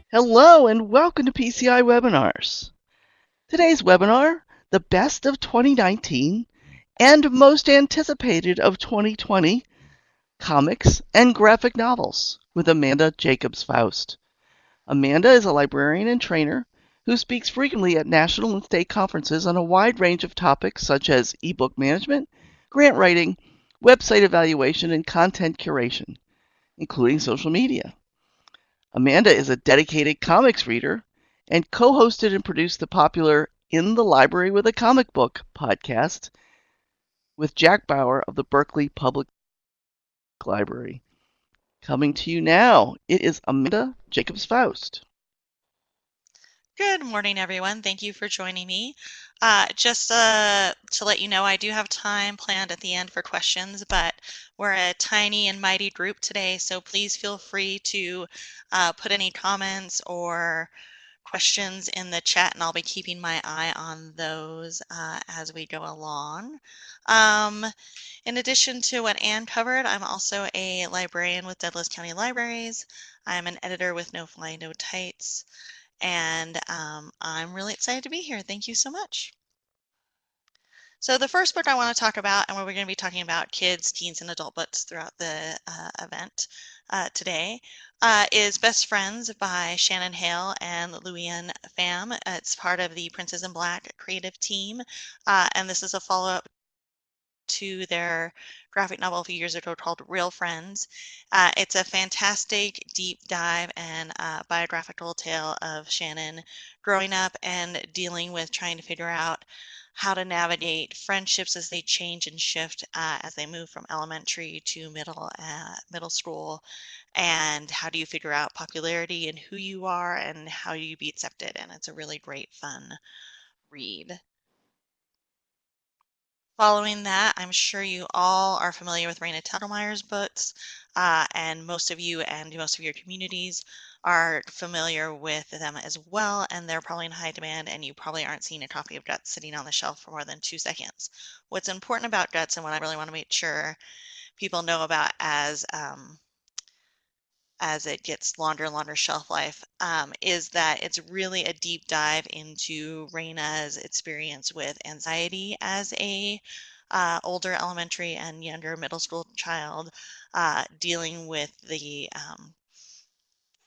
Hello and welcome to PCI Webinars. Today's webinar, the best of 2019 and most anticipated of 2020 comics and graphic novels with Amanda Jacobs-Foust. Amanda is a librarian and trainer who speaks frequently at national and state conferences on a wide range of topics such as ebook management, grant writing, website evaluation, and content curation, including social media. Amanda is a dedicated comics reader and co-hosted and produced the popular In the Library with a Comic Book podcast with Jack Bauer of the Berkeley Public Library. Coming to you now, it is Amanda Jacobs-Foust. Good morning, everyone. Thank you for joining me. Just to let you know, I do have time planned at the end for questions, but we're a tiny and mighty group today, so please feel free to put any comments or questions in the chat, and I'll be keeping my eye on those as we go along. In addition to what Anne covered, I'm also a librarian with Douglas County Libraries. I'm an editor with No Fly, No Tights. And I'm really excited to be here. Thank you so much. So the first book I want to talk about, and where we're going to be talking about kids, teens, and adult books throughout the event today, is Best Friends by Shannon Hale and Louianne Pham. It's part of the Princess in Black creative team, and this is a follow-up to their graphic novel a few years ago called Real Friends. It's a fantastic deep dive and biographical tale of Shannon growing up and dealing with trying to figure out how to navigate friendships as they change and shift as they move from elementary to middle school, and how do you figure out popularity and who you are and how you be accepted. And it's a really great fun read. Following that, I'm sure you all are familiar with Raina Telgemeyer's books, and most of you and most of your communities are familiar with them as well, and they're probably in high demand, and you probably aren't seeing a copy of Guts sitting on the shelf for more than 2 seconds. What's important about Guts, and what I really want to make sure people know about as it gets longer and longer shelf life, is that it's really a deep dive into Raina's experience with anxiety as a older elementary and younger middle school child, dealing with the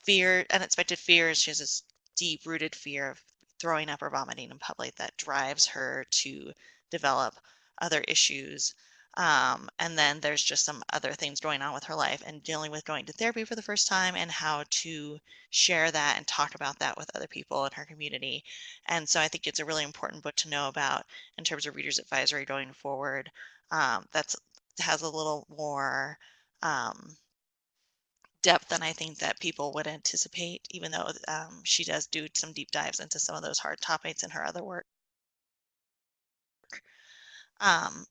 unexpected fears. She has this deep-rooted fear of throwing up or vomiting in public that drives her to develop other issues. And then there's just some other things going on with her life and dealing with going to therapy for the first time and how to share that and talk about that with other people in her community. And so I think it's a really important book to know about in terms of Reader's Advisory going forward. That's has a little more depth than I think that people would anticipate, even though she does do some deep dives into some of those hard topics in her other work, um,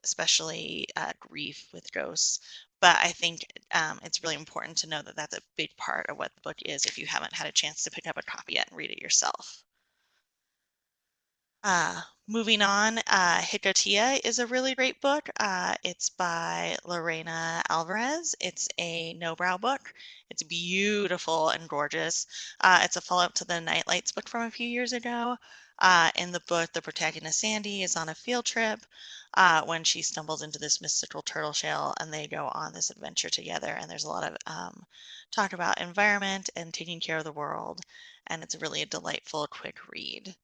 especially grief with ghosts. But I think it's really important to know that that's a big part of what the book is if you haven't had a chance to pick up a copy yet and read it yourself. Moving on, Hicotia is a really great book. It's by Lorena Alvarez. It's a no-brow book. It's beautiful and gorgeous. It's a follow-up to the Nightlights book from a few years ago. In the book, the protagonist Sandy is on a field trip when she stumbles into this mystical turtle shell, and they go on this adventure together. And there's a lot of talk about environment and taking care of the world, and it's really a delightful, quick read.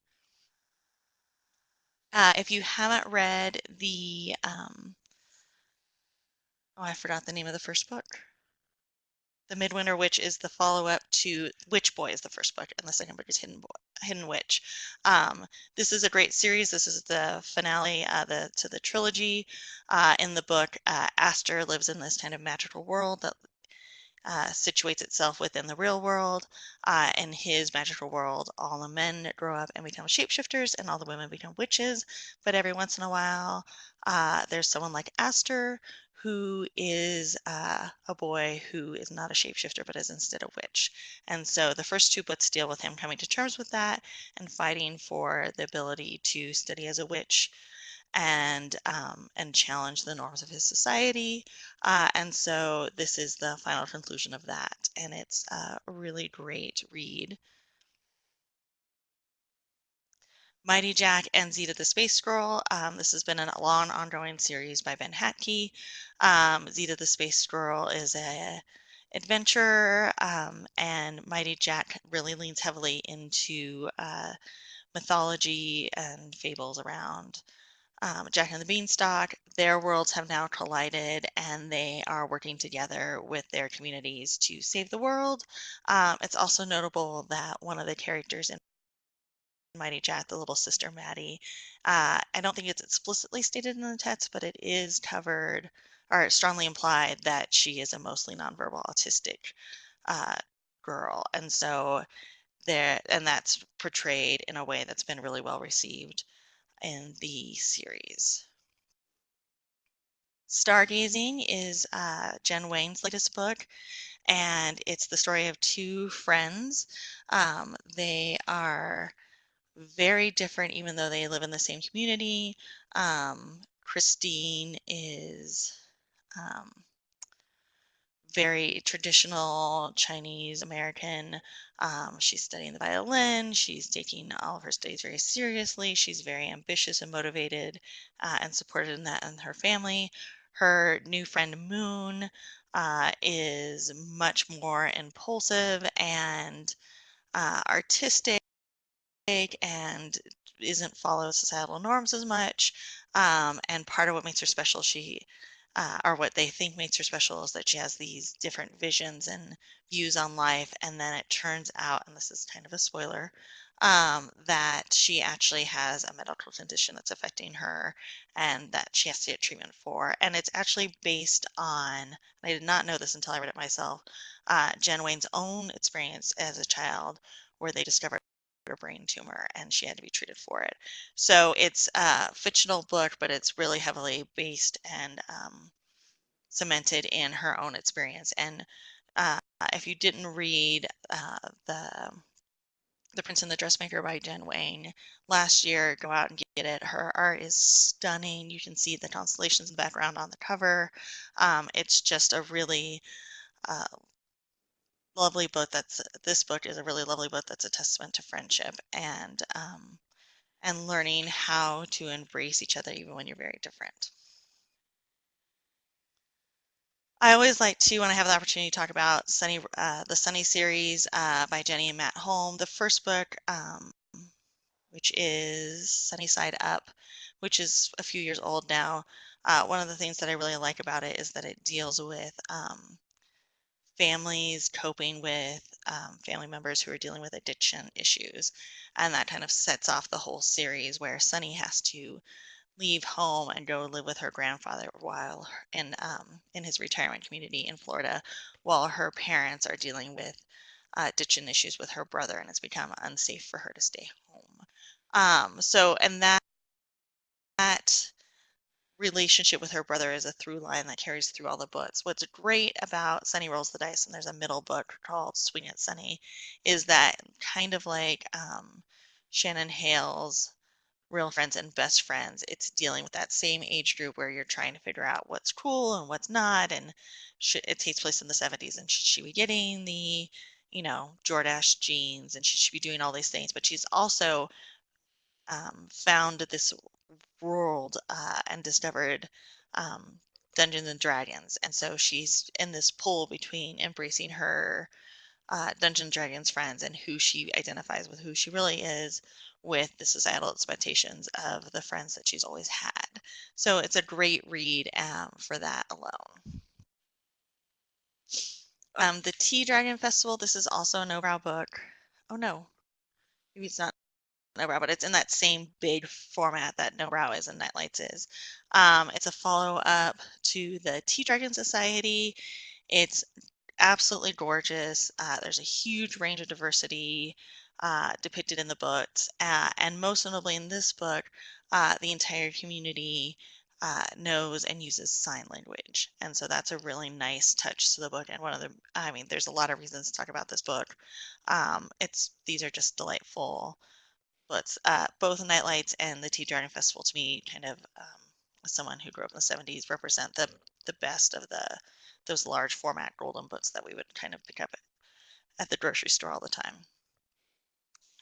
If you haven't read oh, I forgot the name of the first book. The Midwinter Witch is the follow-up to Witch Boy is the first book, and the second book is Hidden Witch. This is a great series. This is the finale to the trilogy. In the book, Aster lives in this kind of magical world that situates itself within the real world. In his magical world, all the men grow up and become shapeshifters, and all the women become witches. But every once in a while, there's someone like Aster who is a boy who is not a shapeshifter but is instead a witch. And so the first two books deal with him coming to terms with that and fighting for the ability to study as a witch. and challenge the norms of his society. And so this is the final conclusion of that, and it's a really great read. Mighty Jack and Zeta the Space Squirrel. This has been a long ongoing series by Ben Hatke. Zeta the Space Squirrel is a adventure, and Mighty Jack really leans heavily into mythology and fables around Jack and the Beanstalk. Their worlds have now collided and they are working together with their communities to save the world. It's also notable that one of the characters in Mighty Jack, the little sister Maddie, I don't think it's explicitly stated in the text, but it is covered or strongly implied that she is a mostly nonverbal autistic uh, girl. And so and that's portrayed in a way that's been really well received in the series. Stargazing is Jen Wayne's latest book, and it's the story of two friends. They are very different, even though they live in the same community. Christine is very traditional Chinese American. She's studying the violin. She's taking all of her studies very seriously. She's very ambitious and motivated and supported in that in her family. Her new friend Moon is much more impulsive and artistic and isn't follow societal norms as much. And part of what makes her special, or what they think makes her special, is that she has these different visions and views on life. And then it turns out, and this is kind of a spoiler, that she actually has a medical condition that's affecting her and that she has to get treatment for. And it's actually based on, I did not know this until I read it myself, Jen Wayne's own experience as a child where they discovered a brain tumor and she had to be treated for it. So it's a fictional book, but it's really heavily based and cemented in her own experience. And if you didn't read the Prince and the Dressmaker by Jen Wayne last year, go out and get it. Her art is stunning. You can see the constellations in the background on the cover. It's just a really uh, lovely book. This book is a really lovely book that's a testament to friendship and learning how to embrace each other even when you're very different. I always like to, when I have the opportunity, to talk about the Sunny series by Jenny and Matt Holm. The first book, which is Sunny Side Up, which is a few years old now. One of the things that I really like about it is that it deals with families coping with family members who are dealing with addiction issues. And that kind of sets off the whole series where Sunny has to leave home and go live with her grandfather while in his retirement community in Florida, while her parents are dealing with addiction issues with her brother, and it's become unsafe for her to stay home. And that relationship with her brother is a through line that carries through all the books. What's great about Sunny Rolls the Dice, and there's a middle book called Swing It Sunny, is that kind of like Shannon Hale's Real Friends and Best Friends, it's dealing with that same age group where you're trying to figure out what's cool and what's not, and it takes place in the 70s, and should she be getting the, Jordache jeans, and should she be doing all these things, but she's also found this world and discovered Dungeons and Dragons, and so she's in this pull between embracing her Dungeons and Dragons friends and who she identifies with, who she really is, with the societal expectations of the friends that she's always had. So it's a great read for that alone. The Tea Dragon Festival, this is also a no-brow book. Oh no, maybe it's not no brow, but it's in that same big format that No Brow is and Nightlights is. It's a follow-up to the Tea Dragon Society. It's absolutely gorgeous. There's a huge range of diversity depicted in the books, and most notably in this book, the entire community knows and uses sign language, and so that's a really nice touch to the book. And there's a lot of reasons to talk about this book. These are just delightful books, both Nightlights and the Tea Drawing Festival, to me, kind of, as someone who grew up in the 70s, represent the best of those large format golden books that we would kind of pick up at the grocery store all the time.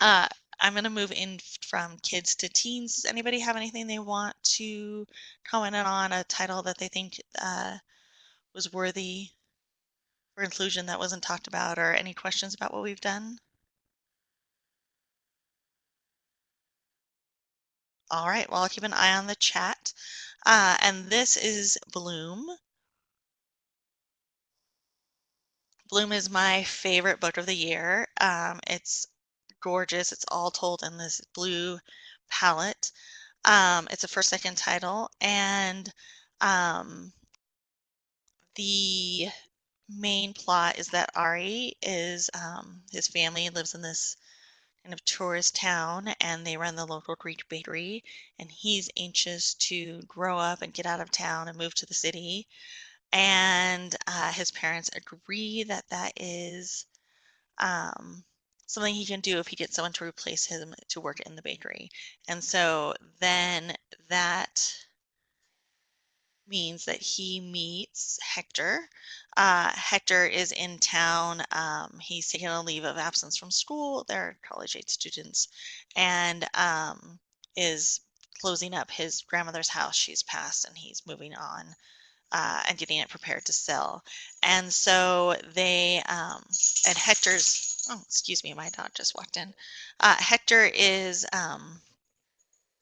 Uh, I'm going to move in from kids to teens. Does anybody have anything they want to comment on, a title that they think was worthy for inclusion that wasn't talked about, or any questions about what we've done? All right, well, I'll keep an eye on the chat. And this is Bloom. Bloom is my favorite book of the year. It's gorgeous. It's all told in this blue palette. It's a first second title, and the main plot is that Ari is his family lives in this kind of tourist town, and they run the local Greek bakery, and he's anxious to grow up and get out of town and move to the city. And his parents agree that that is um, something he can do if he gets someone to replace him to work in the bakery. And so then that means that he meets Hector. Hector is in town. He's taking a leave of absence from school. They're college-age students, and is closing up his grandmother's house. She's passed, and he's moving on and getting it prepared to sell. And so they, and Hector's, oh, excuse me, my dog just walked in. Hector is,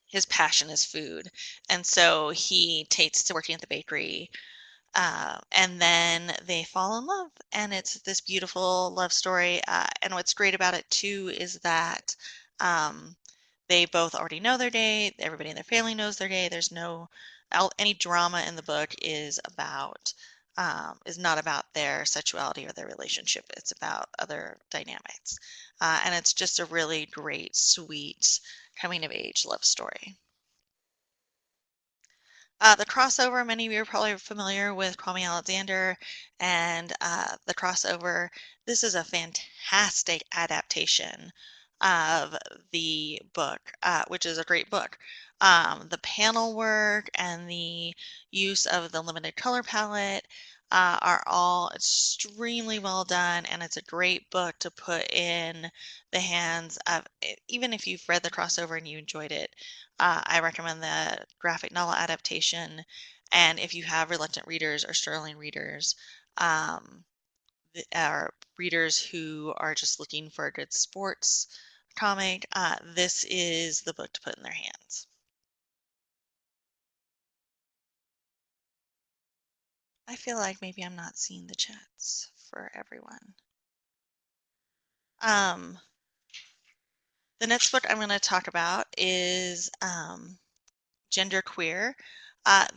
his passion is food. And so he takes to working at the bakery. And then they fall in love, and it's this beautiful love story. And what's great about it too is that um, they both already know their day. Everybody in their family knows their day. There's no any drama in the book is not about their sexuality or their relationship. It's about other dynamics, and it's just a really great, sweet coming of age love story. The crossover, many of you are probably familiar with Call Me Alexander, and the crossover. This is a fantastic adaptation of the book, which is a great book. The panel work and the use of the limited color palette are all extremely well done, and it's a great book to put in the hands of, even if you've read the crossover and you enjoyed it. I recommend the graphic novel adaptation, and if you have reluctant readers or struggling readers, or readers who are just looking for a good sports comic, this is the book to put in their hands. I feel like maybe I'm not seeing the chats for everyone. The next book I'm going to talk about is Genderqueer.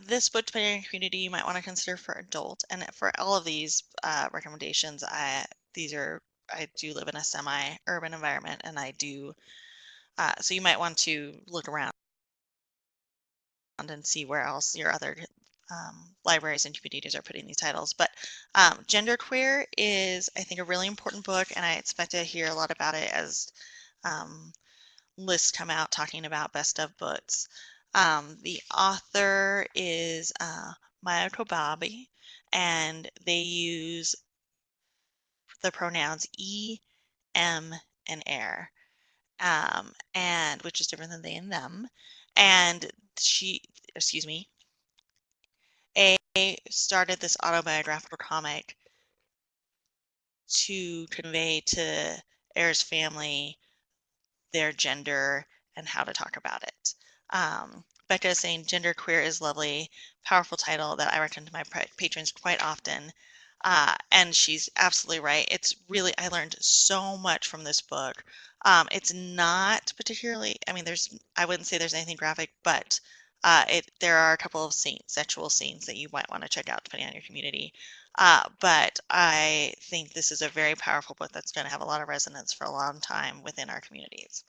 This book, depending on your community, you might want to consider for adult. And for all of these recommendations, I do live in a semi-urban environment, and I do, so you might want to look around and see where else your other libraries and communities are putting these titles. But Genderqueer is, I think, a really important book, and I expect to hear a lot about it as lists come out talking about best of books. The author is Maya Kobabe, and they use the pronouns e, m, and er, and which is different than they and them. And she, excuse me, A started this autobiographical comic to convey to Er's family their gender and how to talk about it. Becca is saying Genderqueer is lovely, powerful title that I recommend to my patrons quite often. And she's absolutely right. It's really, I learned so much from this book. It's not particularly, I mean, I wouldn't say there's anything graphic, but there are a couple of sexual scenes that you might want to check out depending on your community. But I think this is a very powerful book that's going to have a lot of resonance for a long time within our communities.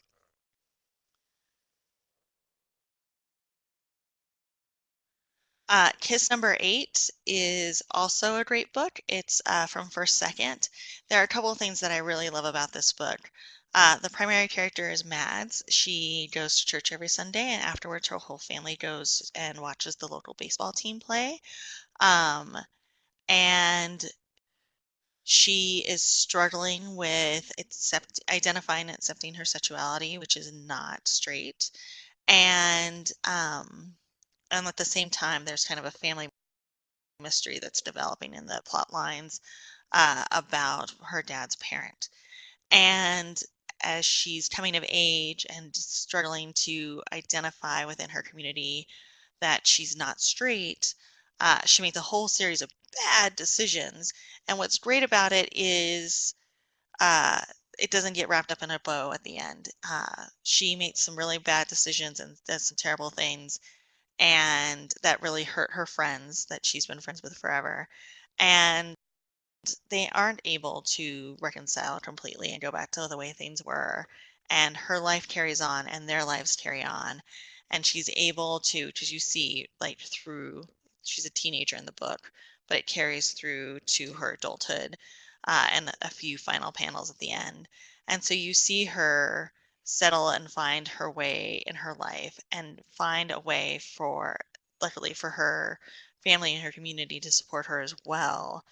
Kiss Number 8 is also a great book. It's from First Second. There are a couple of things that I really love about this book. The primary character is Mads. She goes to church every Sunday, and afterwards her whole family goes and watches the local baseball team play. Um, and she is struggling with identifying and accepting her sexuality, which is not straight. And at the same time, there's kind of a family mystery that's developing in the plot lines about her dad's parent. And as she's coming of age and struggling to identify within her community that she's not straight, she makes a whole series of bad decisions. And what's great about it is uh, it doesn't get wrapped up in a bow at the end. She makes some really bad decisions and does some terrible things, and that really hurt her friends that she's been friends with forever. And they aren't able to reconcile completely and go back to the way things were. And her life carries on and their lives carry on. And she's able to, because you see, like, through, she's a teenager in the book, but it carries through to her adulthood and a few final panels at the end. And so you see her settle and find her way in her life and find a way for, luckily for her family and her community, to support her as well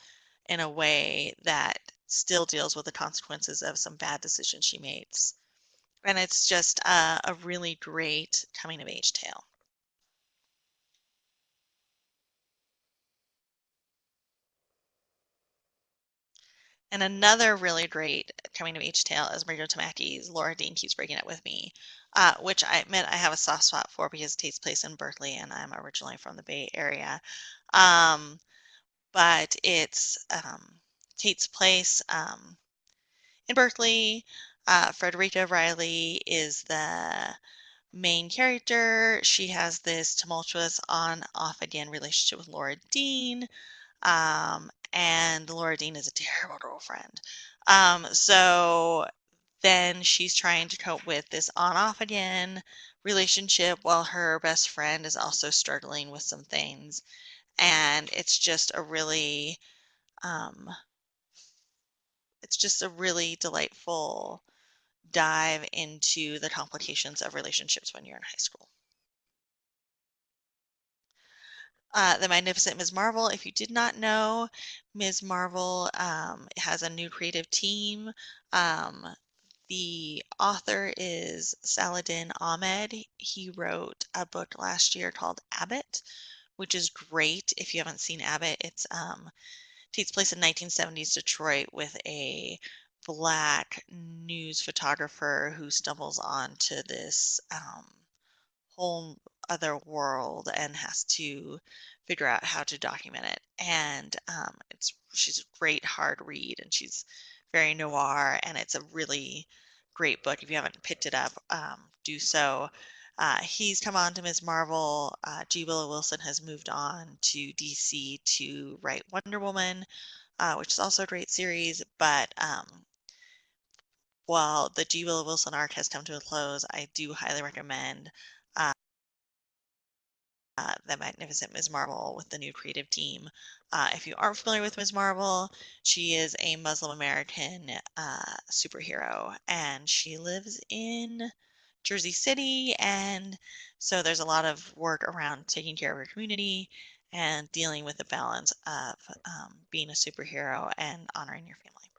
in a way that still deals with the consequences of some bad decisions she makes. And it's just a really great coming of age tale. And another really great coming of age tale is Mariko Tamaki's Laura Dean Keeps Breaking Up With Me, which I admit I have a soft spot for because it takes place in Berkeley and I'm originally from the Bay Area. Um, but it's takes place in Berkeley. Frederica Riley is the main character. She has this tumultuous on off again relationship with Laura Dean. And Laura Dean is a terrible girlfriend. So then she's trying to cope with this on off again relationship while her best friend is also struggling with some things. And um, it's just a really delightful dive into the complications of relationships when you're in high school. The Magnificent Ms. Marvel. If you did not know, Ms. Marvel has a new creative team. The author is Saladin Ahmed. He wrote a book last year called Abbott, which is great. If you haven't seen Abbott, it takes place in 1970s Detroit with a black news photographer who stumbles onto this whole other world and has to figure out how to document it. And she's a great hard read, and she's very noir, and it's a really great book. If you haven't picked it up, do so. He's come on to Ms. Marvel. G. Willow Wilson has moved on to DC to write Wonder Woman, which is also a great series. But while the G. Willow Wilson arc has come to a close, I do highly recommend the Magnificent Ms. Marvel with the new creative team. If you aren't familiar with Ms. Marvel, she is a Muslim American superhero, and she lives in Jersey City, and so there's a lot of work around taking care of her community and dealing with the balance of being a superhero and honoring your family.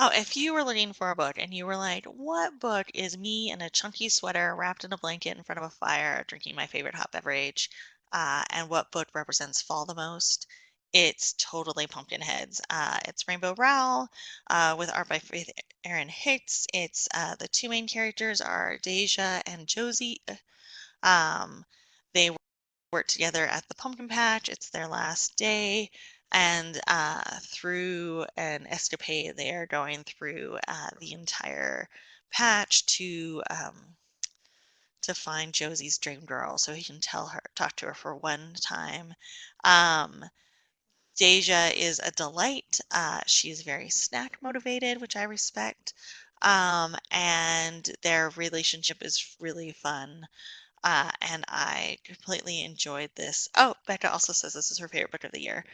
Oh, if you were looking for a book and you were like, what book is me in a chunky sweater wrapped in a blanket in front of a fire drinking my favorite hot beverage, and what book represents fall the most? It's totally Pumpkinheads. It's Rainbow Rowell with art by Faith Erin Hicks. The two main characters are Deja and Josie. They work together at the pumpkin patch. It's their last day, and through an escapade, they are going through the entire patch to find Josie's dream girl, so he can talk to her for one time. Um, Deja is a delight. She's very snack motivated, which I respect. And their relationship is really fun. and I completely enjoyed this. Oh, Becca also says this is her favorite book of the year.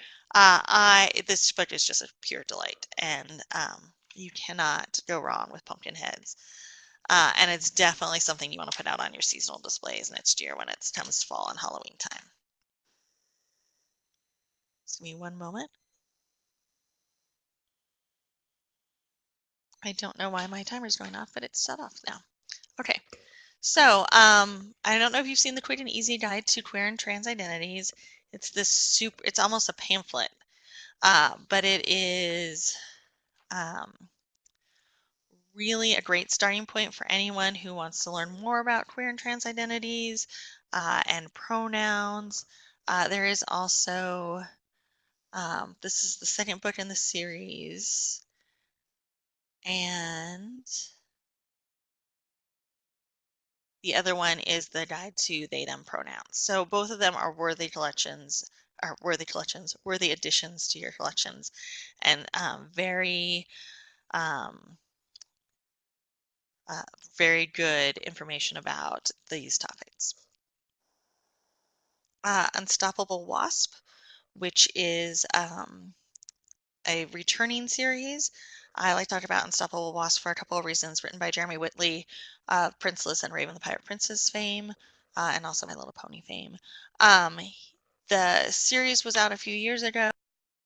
This book is just a pure delight, and you cannot go wrong with Pumpkinheads. And it's definitely something you want to put out on your seasonal displays next year when it comes fall and Halloween time. Just give me one moment. I don't know why my timer's going off, but it's shut off now. Okay. So, I don't know if you've seen the Quick and Easy Guide to Queer and Trans Identities. It's it's almost a pamphlet, but it is really a great starting point for anyone who wants to learn more about queer and trans identities and pronouns. There is also, this is the second book in the series, and the other one is the guide to they them pronouns. So both of them are worthy worthy additions to your collections, and um, uh, very good information about these topics. Unstoppable Wasp, which is a returning series. I like to talk about Unstoppable Wasp for a couple of reasons. Written by Jeremy Whitley, Princeless and Raven the Pirate Princess fame, and also My Little Pony fame. The series was out a few years ago.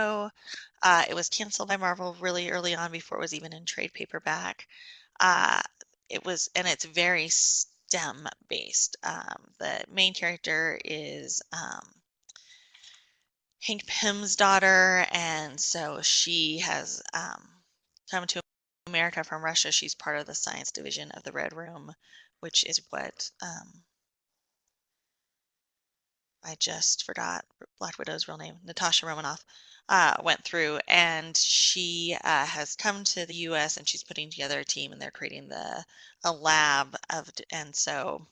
It was canceled by Marvel really early on before it was even in trade paperback. Uh, and it's very STEM based. The main character is Hank Pym's daughter, and so she has come to America from Russia. She's part of the science division of the Red Room, which is what I just forgot Black Widow's real name, Natasha Romanoff, went through, and she has come to the U.S. and she's putting together a team, and they're creating a lab and so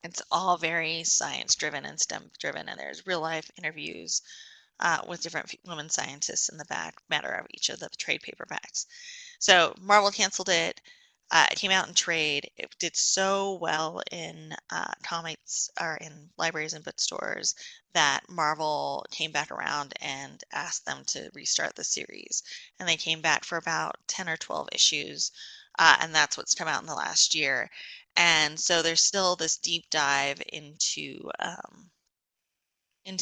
it's all very science driven and STEM driven, and there's real life interviews with different women scientists in the back matter of each of the trade paperbacks. So Marvel canceled it. It came out in trade. It did so well in comics or in libraries and bookstores that Marvel came back around and asked them to restart the series. And they came back for about 10 or 12 issues. And that's what's come out in the last year. And so there's still this deep dive into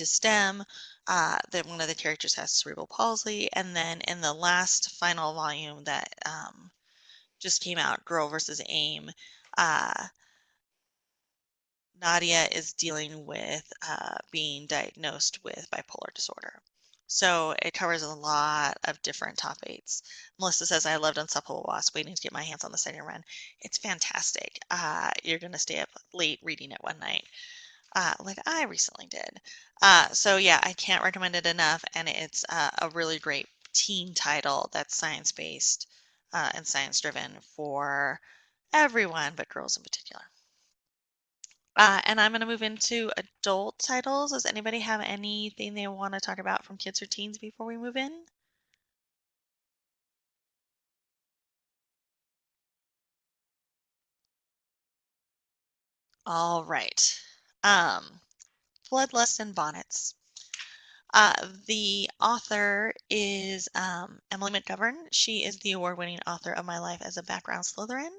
STEM. That one of the characters has cerebral palsy, and then in the last final volume that just came out, Girl versus AIM, uh, Nadia is dealing with being diagnosed with bipolar disorder. So it covers a lot of different topics. Melissa says, I loved Unstoppable Wasp, waiting to get my hands on the second run. It's fantastic. You're going to stay up late reading it one night. Like I recently did. So yeah, I can't recommend it enough, and it's a really great teen title that's science-based and science-driven for everyone, but girls in particular. And I'm going to move into adult titles. Does anybody have anything they want to talk about from kids or teens before we move in? All right. Bloodlust and Bonnets. The author is Emily McGovern. She is the award-winning author of My Life as a Background Slytherin.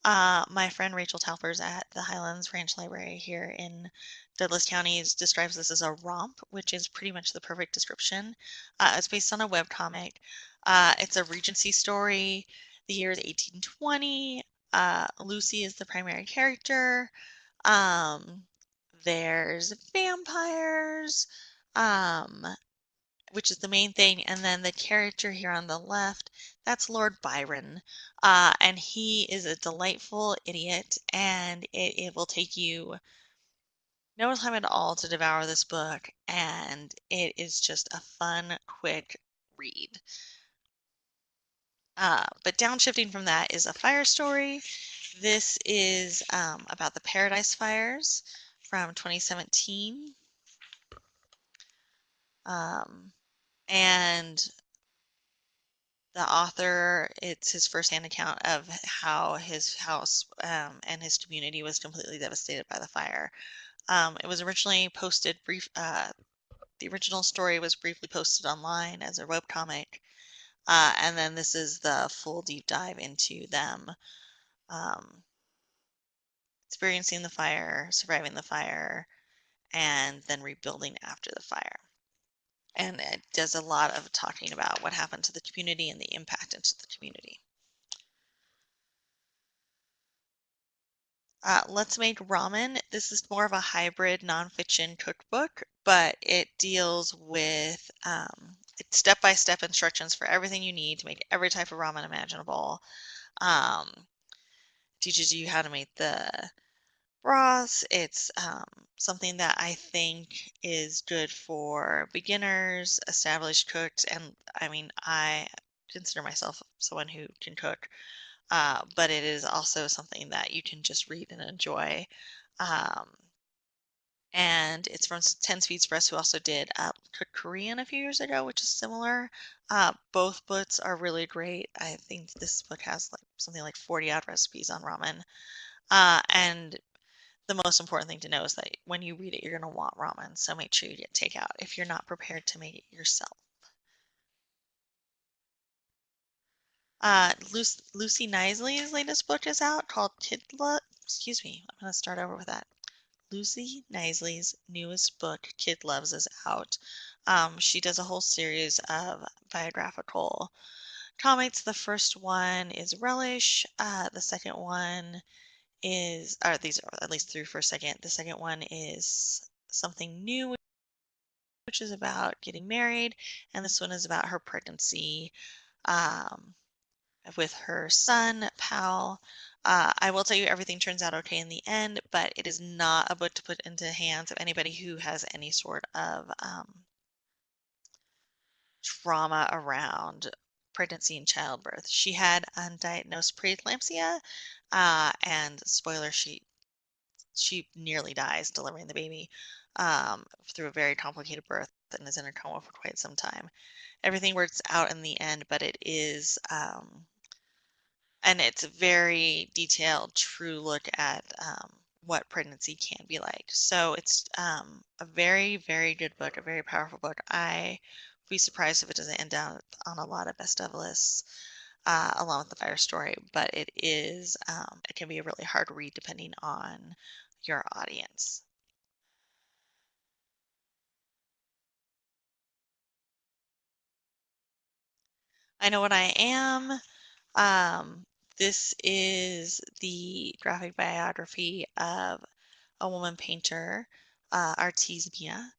My friend Rachel Talpers at the Highlands Ranch Library here in Douglas County describes this as a romp, which is pretty much the perfect description. It's based on a webcomic. It's a Regency story. The year is 1820. Lucy is the primary character. Um, there's vampires, um, which is the main thing, and then the character here on the left, that's Lord Byron, and he is a delightful idiot, and it will take you no time at all to devour this book, and it is just a fun, quick read. But downshifting from that is a fire story. This is about the Paradise Fires from 2017. And The author, it's his firsthand account of how his house and his community was completely devastated by the fire. It was originally posted the original story was briefly posted online as a webcomic, and then this is the full deep dive into them um, experiencing the fire, surviving the fire, and then rebuilding after the fire. And it does a lot of talking about what happened to the community and the impact into the community. Let's Make Ramen. This is more of a hybrid nonfiction cookbook, but it deals with it's step-by-step instructions for everything you need to make every type of ramen imaginable. Teaches you how to make the broths. It's something that I think is good for beginners, established cooks, and I mean, I consider myself someone who can cook, but it is also something that you can just read and enjoy. Um, and it's from 10 Speeds Press, who also did Cook Korean a few years ago, which is similar. Both books are really great. I think this book has like something like 40 odd recipes on ramen. And the most important thing to know is that when you read it, you're going to want ramen. So make sure you get takeout if you're not prepared to make it yourself. Lucy Knisley's latest book is out called Excuse me, I'm going to start over with that. Lucy Knisley's newest book, Kid Loves, is out. She does a whole series of biographical comics. The first one is Relish. The second one is, or these are at least through for a second. The second one is Something New, which is about getting married, and this one is about her pregnancy um, with her son, Pal. I will tell you everything turns out okay in the end, but it is not a book to put into the hands of anybody who has any sort of trauma around pregnancy and childbirth. She had undiagnosed preeclampsia, and spoiler, she nearly dies delivering the baby through a very complicated birth and is in a coma for quite some time. Everything works out in the end, but it is, and it's a very detailed, true look at what pregnancy can be like. So it's a very, very good book, a very powerful book. I would be surprised if it doesn't end down on a lot of best of lists. Along with the fire story, but it is it can be a really hard read depending on your audience. I Know What I Am. This is the graphic biography of a woman painter, Artemisia,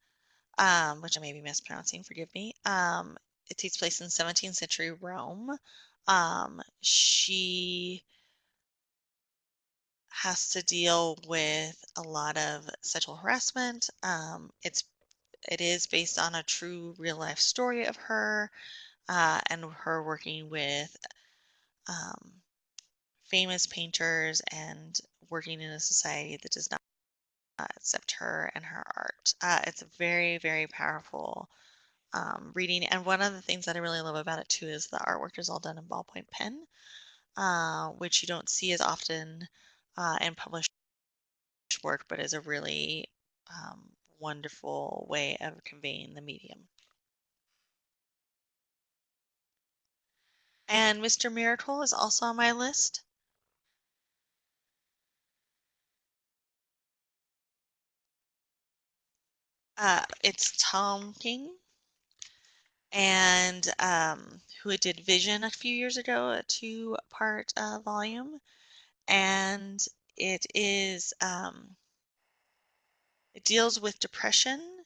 which I may be mispronouncing, forgive me. It takes place in 17th century Rome. She has to deal with a lot of sexual harassment. It is based on a true real life story of her and her working with um, famous painters and working in a society that does not accept her and her art. It's a very, very powerful reading. And one of the things that I really love about it too is the artwork is all done in ballpoint pen, which you don't see as often in published work, but is a really wonderful way of conveying the medium. And Mr. Miracle is also on my list. It's Tom King, and who did Vision a few years ago, a two-part volume, and it is it deals with depression,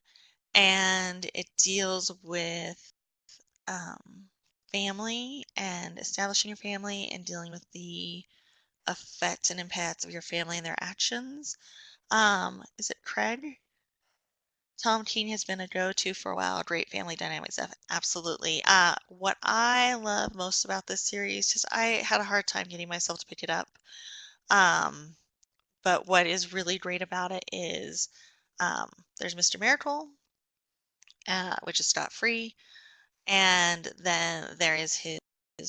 and it deals with um, family and establishing your family and dealing with the effects and impacts of your family and their actions. Is it Craig? Tom King has been a go-to for a while. Great family dynamic stuff. Absolutely. What I love most about this series is I had a hard time getting myself to pick it up. Um, but what is really great about it is there's Mr. Miracle, which is Scott Free, and then there is his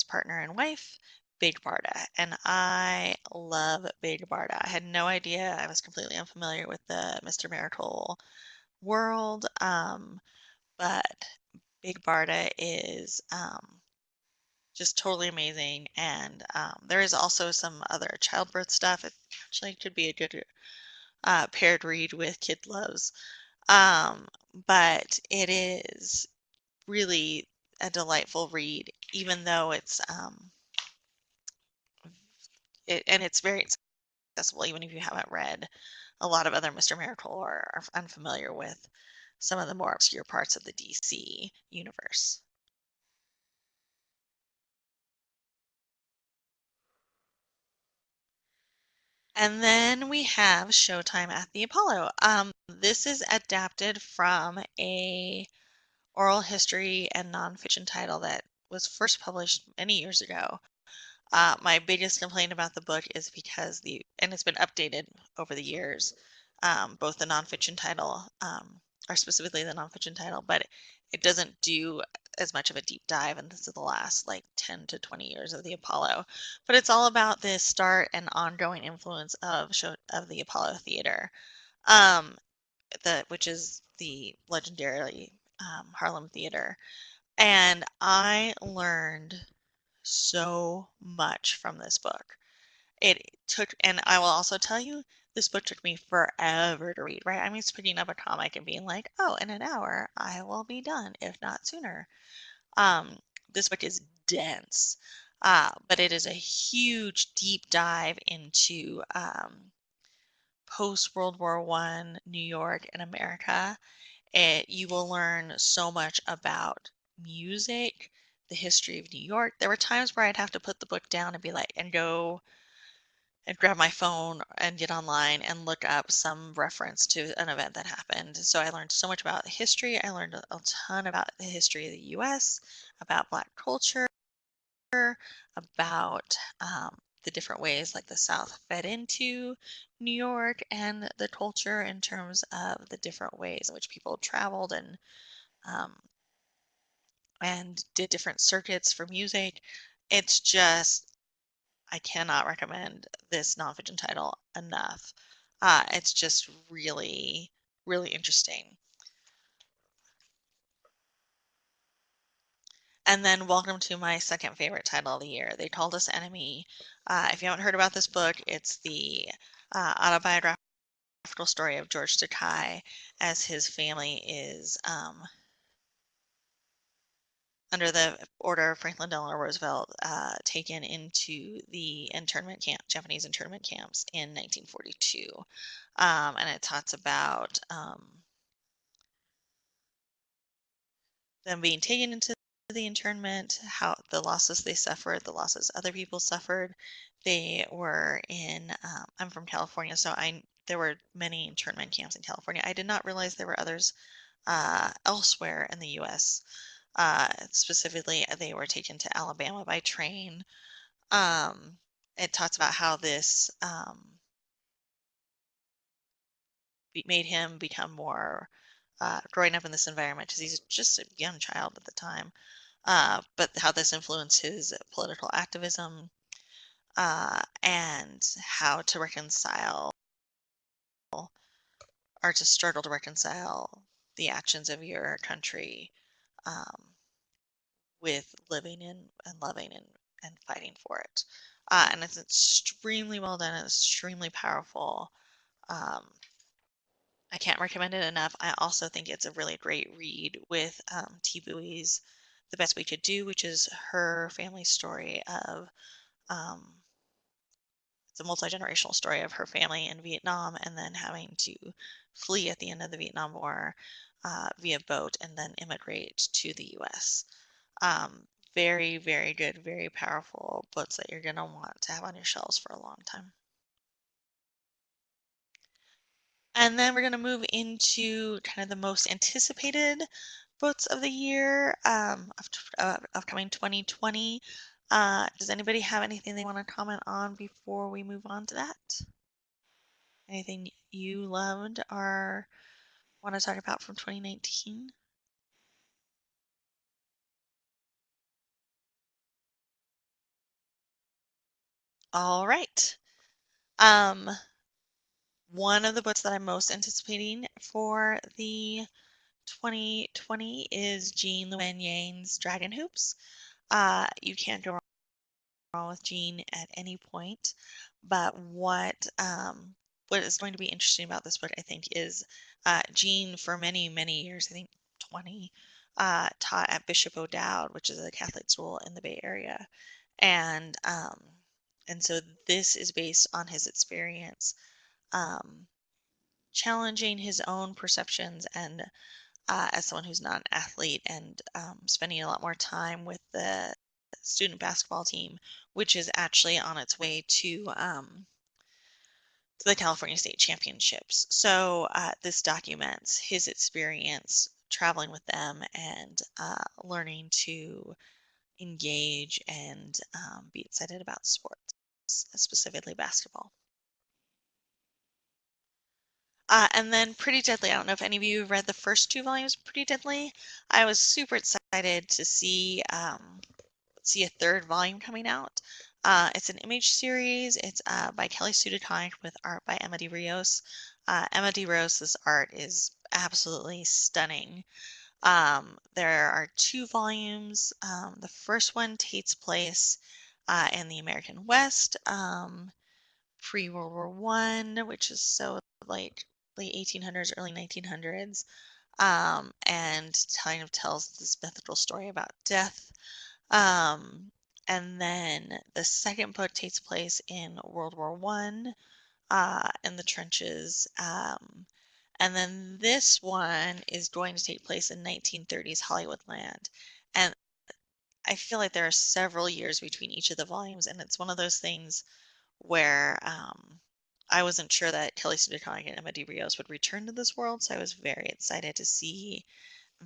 partner and wife, Big Barda, and I love Big Barda. I had no idea. I was completely unfamiliar with the Mr. Marital world, but Big Barda is just totally amazing. And there is also some other childbirth stuff. It actually could be a good paired read with Kid Loves. But it is really a delightful read, even though it's very accessible, even if you haven't read a lot of other Mr. Miracle or are unfamiliar with some of the more obscure parts of the DC universe. And then we have Showtime at the Apollo. This is adapted from a oral history and nonfiction title that was first published many years ago. My biggest complaint about the book is because and it's been updated over the years, both the nonfiction title, or specifically the nonfiction title, but it doesn't do as much of a deep dive into the last like 10 to 20 years of the Apollo. But it's all about the start and ongoing influence of the Apollo Theater, um, which is the legendary Harlem Theater. And I learned so much from this book. It took, and I will also tell you, this book took me forever to read, right? I'm used to picking up a comic and being like, oh, in an hour I will be done, if not sooner. This book is dense, but it is a huge deep dive into post World War I New York and America. You will learn so much about music, the history of New York. There were times where I'd have to put the book down and be like, and go and grab my phone and get online and look up some reference to an event that happened. So I learned so much about history. I learned a ton about the history of the US, about Black culture, about the different ways like the South fed into New York and the culture in terms of the different ways in which people traveled um, and did different circuits for music. It's just, I cannot recommend this nonfiction title enough. It's just really, really interesting. And then welcome to my second favorite title of the year, They Called Us Enemy. If you haven't heard about this book, it's the autobiographical story of George Takei as his family is under the order of Franklin Delano Roosevelt, taken into the Japanese internment camps in 1942. And it talks about them being taken into the internment, how the losses they suffered, the losses other people suffered. They were I'm from California, so there were many internment camps in California. I did not realize there were others elsewhere in the U.S. Specifically, they were taken to Alabama by train. It talks about how this made him become more growing up in this environment because he's just a young child at the time. But how this influenced his political activism and how to reconcile or to struggle to reconcile the actions of your country um, with living in and loving and fighting for it. And it's extremely well done and extremely powerful. Um, I can't recommend it enough. I also think it's a really great read with T. Bowie's The Best We Could Do, which is her family story of um, it's a multi-generational story of her family in Vietnam and then having to flee at the end of the Vietnam War via boat and then immigrate to the U.S. Very, very good, very powerful books that you're going to want to have on your shelves for a long time. And then we're going to move into kind of the most anticipated books of the year of upcoming 2020. Does anybody have anything they want to comment on before we move on to that? Anything you loved or want to talk about from 2019? All right. One of the books that I'm most anticipating for the 2020 is Jean Luen Yang's Dragon Hoops. You can't go wrong with Jean at any point, but what is going to be interesting about this book, I think, is Jean for many, many years, I think 20, taught at Bishop O'Dowd, which is a Catholic school in the Bay Area. And so this is based on his experience um, challenging his own perceptions and as someone who's not an athlete and spending a lot more time with the student basketball team, which is actually on its way to the California State Championships. So this documents his experience traveling with them and learning to engage and be excited about sports, specifically basketball. And then Pretty Deadly. I don't know if any of you have read the first two volumes of Pretty Deadly. I was super excited to see a third volume coming out. It's an image series. It's by Kelly Sue DeConnick with art by Emma De Rios. Emma De Rios' art is absolutely stunning. There are two volumes. The first one takes place in the American West, pre-World War One, which is so like late 1800s, early 1900s, and kind of tells this mythical story about death. And then the second book takes place in World War One, in the trenches. And then this one is going to take place in 1930s Hollywoodland. And I feel like there are several years between each of the volumes, and it's one of those things where I wasn't sure that Kelly Sue DeConnick and Emma De Rios would return to this world, so I was very excited to see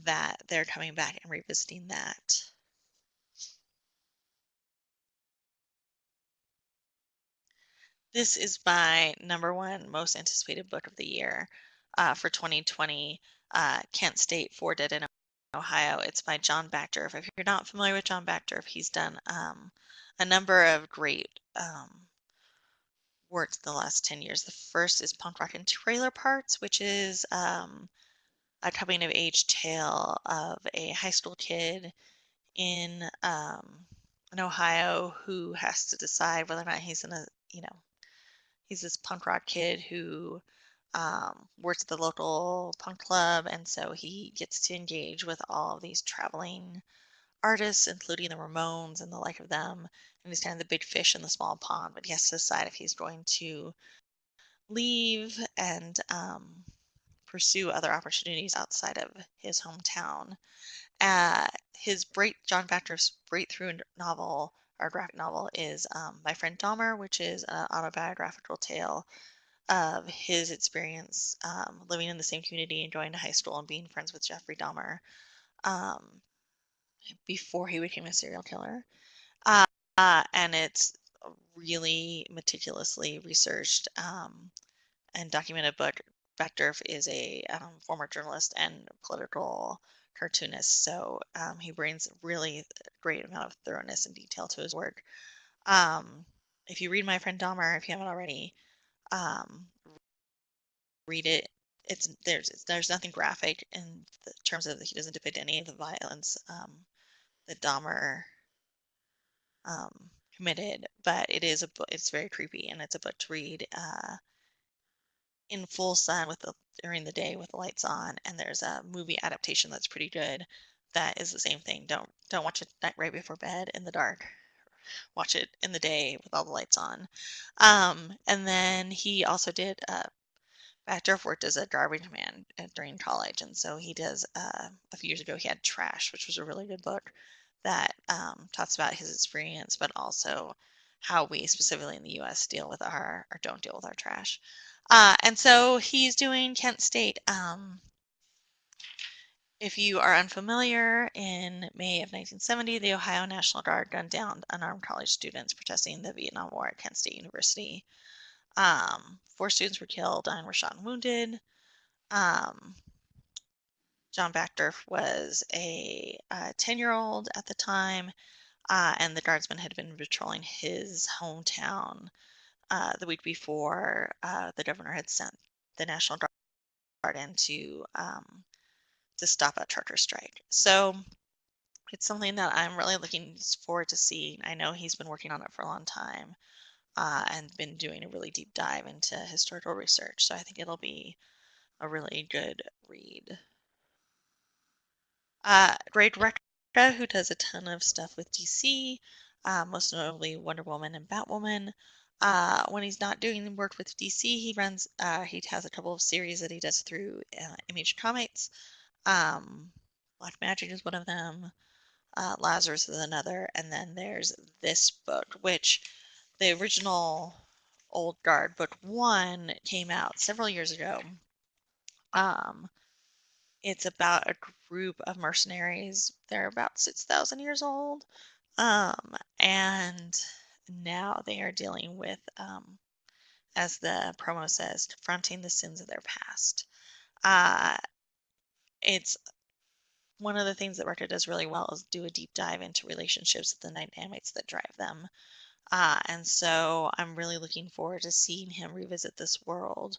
that they're coming back and revisiting that. This is my number one most anticipated book of the year for 2020, Kent State, Four Dead in Ohio. It's by John Backdorf. If you're not familiar with John Backdorf, he's done a number of great works in the last 10 years. The first is Punk Rock and Trailer Parks, which is a coming of age tale of a high school kid in Ohio who has to decide whether or not he's gonna, he's this punk rock kid who works at the local punk club, and so he gets to engage with all of these traveling artists, including the Ramones and the like of them. And he's kind of the big fish in the small pond, but he has to decide if he's going to leave and pursue other opportunities outside of his hometown. John Bactor's breakthrough novel or graphic novel is My Friend Dahmer, which is an autobiographical tale of his experience living in the same community and going to high school and being friends with Jeffrey Dahmer before he became a serial killer. And it's really meticulously researched and documented book. Backdorf is a former journalist and political cartoonist, so he brings really great amount of thoroughness and detail to his work. If you read My Friend Dahmer, if you haven't already, read it. There's nothing graphic in terms of he doesn't depict any of the violence that Dahmer committed, but it is a book. It's very creepy, and it's a book to read in full sun during the day with the lights on. And there's a movie adaptation that's pretty good. That is the same thing. Don't watch it right before bed in the dark. Watch it in the day with all the lights on. And then he also did Backdorf worked as a garbage man during college, and so he does. A few years ago, he had Trash, which was a really good book that talks about his experience, but also how we specifically in the U.S. deal with our or don't deal with our trash. And so he's doing Kent State. If you are unfamiliar, in May of 1970, the Ohio National Guard gunned down unarmed college students protesting the Vietnam War at Kent State University. 4 students were killed, 9 were shot and wounded. Um, John Backdorf was a 10-year-old at the time, and the guardsman had been patrolling his hometown the week before the governor had sent the National Guard in to stop a trucker strike. So it's something that I'm really looking forward to seeing. I know he's been working on it for a long time and been doing a really deep dive into historical research. So I think it'll be a really good read. Greg Rucka, who does a ton of stuff with DC, most notably Wonder Woman and Batwoman. When he's not doing work with DC, he has a couple of series that he does through Image Comics. Black Magic is one of them. Lazarus is another, and then there's this book, which the original Old Guard book 1 came out several years ago. It's about a group of mercenaries. They're about 6,000 years old, and now they are dealing with, as the promo says, confronting the sins of their past. It's one of the things that Recca does really well is do a deep dive into relationships, the dynamics that drive them. And so I'm really looking forward to seeing him revisit this world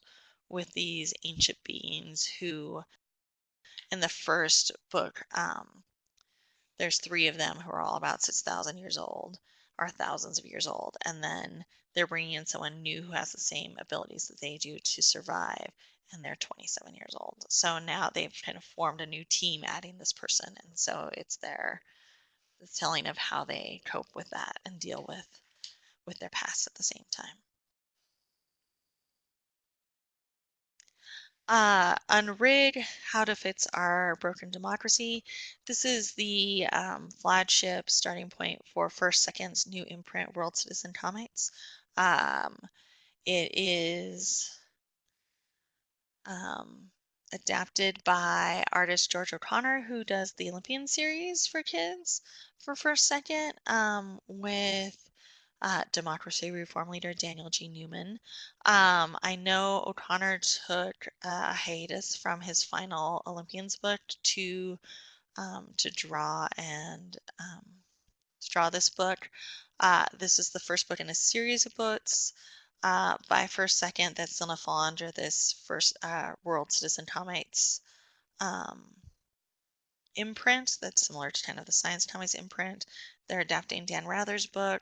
with these ancient beings who, in the first book, there's 3 of them who are all about 6,000 years old or thousands of years old. And then they're bringing in someone new who has the same abilities that they do to survive. And they're 27 years old. So now they've kind of formed a new team adding this person. And so it's the telling of how they cope with that and deal with their past at the same time. Unrig, How to Fix Our Broken Democracy. This is the flagship starting point for First Second's new imprint, World Citizen Comics. It is adapted by artist George O'Connor, who does the Olympian series for kids for First Second, with democracy reform leader Daniel G. Newman. I know O'Connor took a hiatus from his final Olympians book to draw and to draw this book. This is the first book in a series of books by First Second that's going to fall under this first World Citizen Comics imprint that's similar to kind of the Science Comics imprint. They're adapting Dan Rather's book.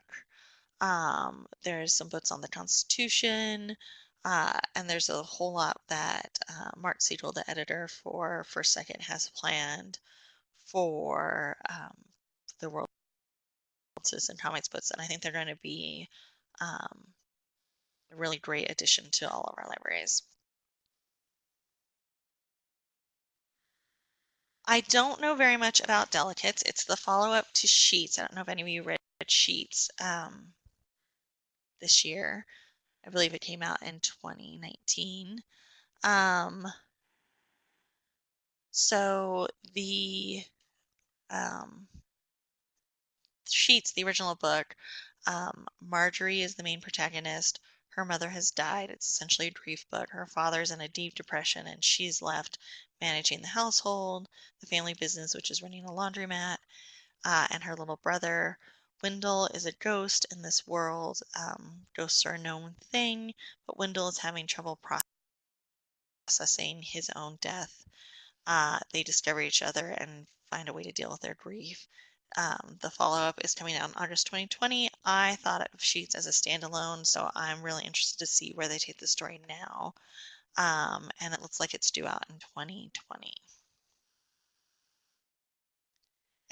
There's some books on the Constitution, and there's a whole lot that Mark Siegel, the editor for First Second, has planned for the World Citizen Comics books, and I think they're going to be a really great addition to all of our libraries. I don't know very much about Delicates. It's the follow-up to Sheets. I don't know if any of you read Sheets this year. I believe it came out in 2019. So the Sheets, the original book, Marjorie is the main protagonist. Her mother has died. It's essentially a grief book. Her father's in a deep depression, and she's left managing the household, the family business, which is running a laundromat, and her little brother. Wendell is a ghost in this world. Ghosts are a known thing, but Wendell is having trouble processing his own death. They discover each other and find a way to deal with their grief. The follow-up is coming out in August 2020. I thought of Sheets as a standalone, so I'm really interested to see where they take the story now. And it looks like it's due out in 2020.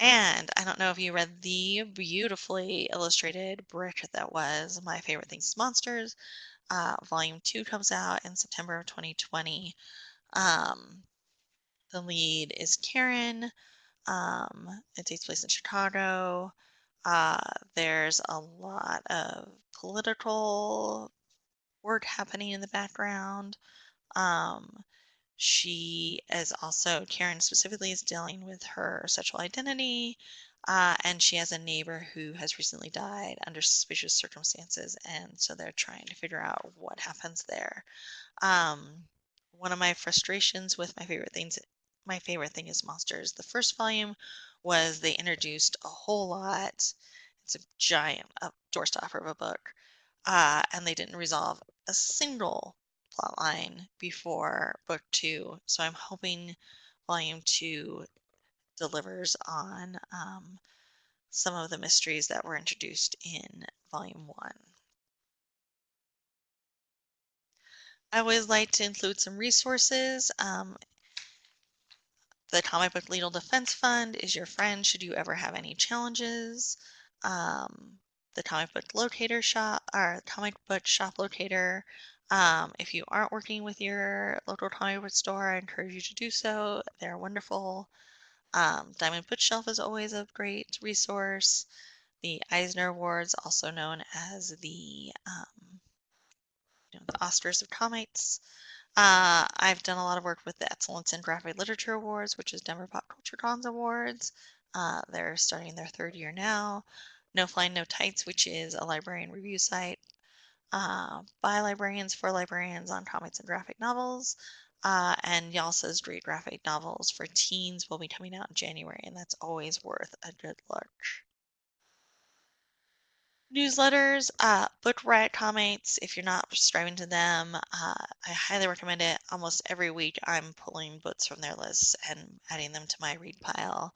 And I don't know if you read the beautifully illustrated brick that was My Favorite Things Monsters. Volume 2 comes out in September of 2020. The lead is Karen. It takes place in Chicago. There's a lot of political work happening in the background. She is also, Karen specifically is dealing with her sexual identity, and she has a neighbor who has recently died under suspicious circumstances, and so they're trying to figure out what happens there. One of my frustrations with My Favorite Thing is Monsters. The first volume was they introduced a whole lot, It's a giant doorstopper of a book. And they didn't resolve a single plot line before book 2. So I'm hoping volume 2 delivers on some of the mysteries that were introduced in volume 1. I always like to include some resources. The Comic Book Legal Defense Fund is your friend should you ever have any challenges. The Comic Book Locator Shop, or Comic Book Shop Locator. If you aren't working with your local comic book store, I encourage you to do so. They're wonderful. Diamond Bookshelf is always a great resource. The Eisner Awards, also known as the Oscars of Comics. I've done a lot of work with the Excellence in Graphic Literature Awards, which is Denver Pop Culture Cons Awards. They're starting their 3rd year now. No Flying No Tights, which is a librarian review site by librarians for librarians on comics and graphic novels. And YALSA's Great Graphic Novels for Teens will be coming out in January, and that's always worth a good look. Newsletters, Book Riot Comics, if you're not subscribing to them, I highly recommend it. Almost every week I'm pulling books from their lists and adding them to my read pile.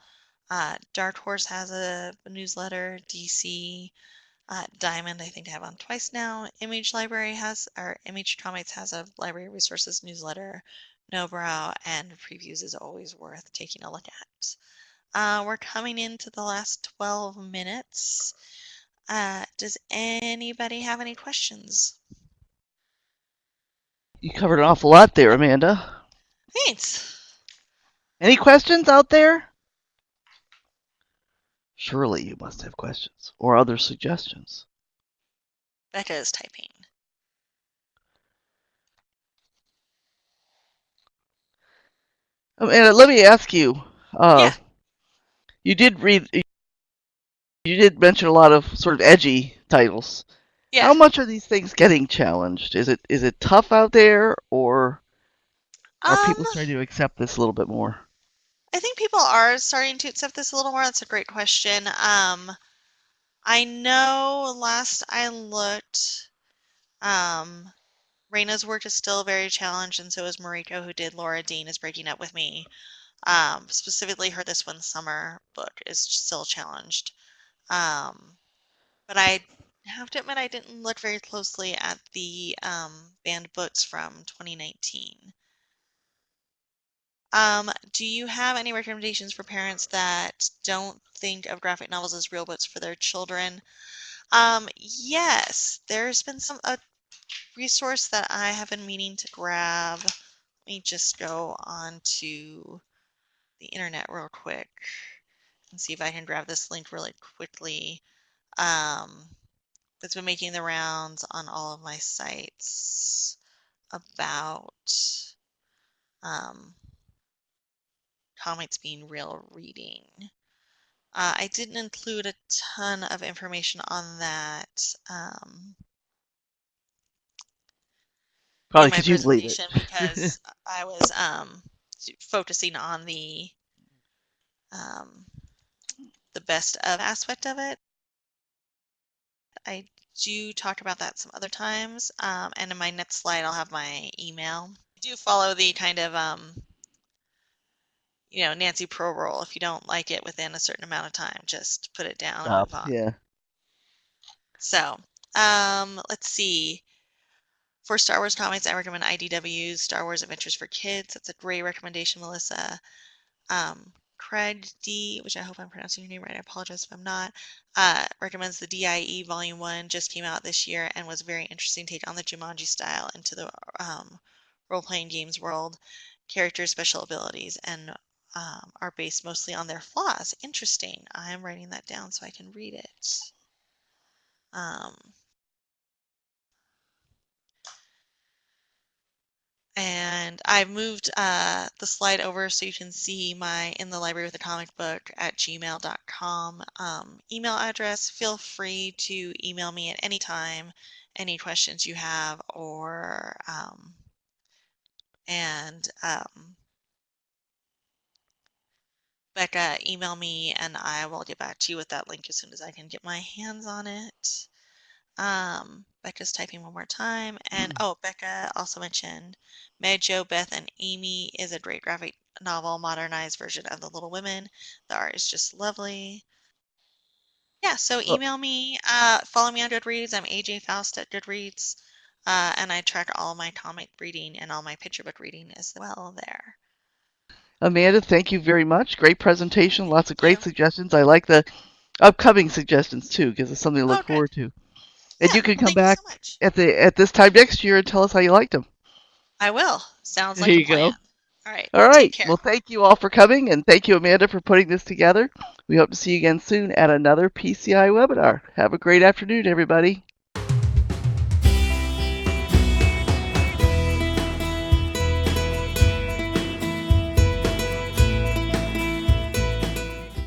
Dark Horse has a newsletter, DC, Diamond I think I have on twice now. Image Comics has a library resources newsletter. Nobrow and Previews is always worth taking a look at. We're coming into the last 12 minutes. Does anybody have any questions? You covered an awful lot there, Amanda. Thanks. Any questions out there? Surely you must have questions or other suggestions. Becca is typing. Amanda, let me ask you. Yeah. You did mention a lot of sort of edgy titles. Yeah. How much are these things getting challenged? Is it tough out there, or are people starting to accept this a little bit more? I think people are starting to accept this a little more. That's a great question. I know last I looked, Raina's work is still very challenged, and so is Mariko, who did Laura Dean is Breaking Up With Me. Specifically her This One Summer book is still challenged. But I have to admit I didn't look very closely at the banned books from 2019. Do you have any recommendations for parents that don't think of graphic novels as real books for their children? Yes, there's been a resource that I have been meaning to grab. Let me just go on to the internet real quick and see if I can grab this link really quickly. That's been making the rounds on all of my sites about comics being real reading. I didn't include a ton of information on that Probably in my because you believe it. presentation because I was focusing on um, the best of aspect of it. I do talk about that some other times, and in my next slide I'll have my email. I do follow the kind of Nancy Pro rule. If you don't like it within a certain amount of time, just put it down and move on. Yeah. So, let's see. For Star Wars comics, I recommend IDW's Star Wars Adventures for Kids. That's a great recommendation, Melissa. Craig D, which I hope I'm pronouncing your name right, I apologize if I'm not, recommends the DIE Volume 1, just came out this year and was a very interesting take on the Jumanji style into the role-playing games world. Characters' special abilities and are based mostly on their flaws. Interesting. I'm writing that down so I can read it. And I've moved the slide over so you can see my in the library with a comic book at gmail.com email address. Feel free to email me at any time, any questions you have, or Becca, email me and I will get back to you with that link as soon as I can get my hands on it. Becca's typing one more time. And oh, Becca also mentioned Meg, Jo, Beth, and Amy is a great graphic novel, modernized version of The Little Women. The art is just lovely. Yeah, so Well, email me, follow me on Goodreads. I'm Jacobs-Foust at Goodreads. And I track all my comic reading and all my picture book reading as well there. Amanda, thank you very much. Great presentation. Lots of Thank great you. suggestions. I like the upcoming suggestions too, because it's something to Oh, look good. forward to. And Yeah, you can well, come thank you back so much. at this time next year and tell us how you liked them. I will. Sounds There like a you plan. go. All right. All Take right. care. Well, thank you all for coming, and thank you, Amanda, for putting this together. We hope to see you again soon at another PCI webinar. Have a great afternoon, everybody.